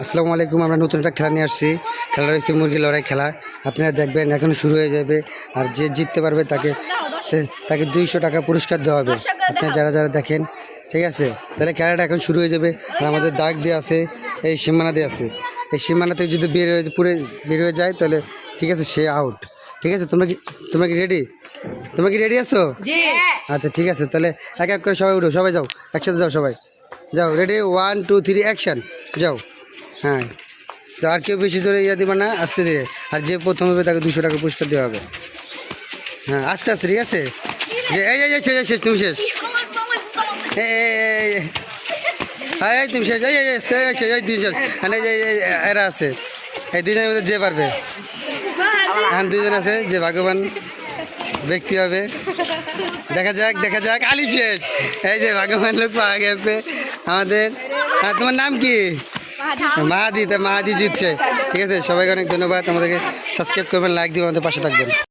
আসসালামু আলাইকুম। আমরা নতুন একটা খেলা নিয়ে আসছি। খেলা রয়েছে মুরগি লড়াই খেলা। আপনারা দেখবেন এখন শুরু হয়ে যাবে। আর যে জিততে পারবে তাকে 200 টাকা পুরস্কার দেওয়া হবে। আপনারা যারা যারা দেখেন, ঠিক আছে? তাহলে খেলাটা এখন শুরু হয়ে যাবে। আর আমাদের দাগ দিয়ে আছে, এই সীমানা দিয়ে আছে। এই সীমানা থেকে যদি বের হয়ে যায় তাহলে ঠিক আছে, সে আউট। ঠিক আছে, তোমরা কি রেডি? তোমরা কি রেডি আছো? আচ্ছা ঠিক আছে, তাহলে এক এক করে সবাই উঠো, সবাই যাও, একসাথে যাও, সবাই যাও। রেডি, 1 2 3 অ্যাকশন, যাও। হ্যাঁ, তো আর কেউ বেশি জোরে ইয়ে দিবা না, আস্তে ধীরে। আর যে প্রথম হবে তাকে 200 টাকা পুরস্কার দেওয়া হবে। হ্যাঁ, আস্তে আস্তে, ঠিক আছে? শেষ, তুমি শেষ। এই তুমি শেষ, এই দুইজন, এরা আছে, এই দুজনের মধ্যে যে পারবে। এখন দুজন আছে, যে ভাগ্যবান ব্যক্তি হবে। দেখা যাক। আলিফ শেষ। এই যে ভাগ্যবান লোক পাওয়া গেছে আমাদের। তোমার নাম কি? মাহাদি জিতছে। ঠিক আছে, সবাইকে অনেক ধন্যবাদ। আমাদেরকে সাবস্ক্রাইব করবেন, লাইক দিবেন, আমাদের পাশে থাকবেন।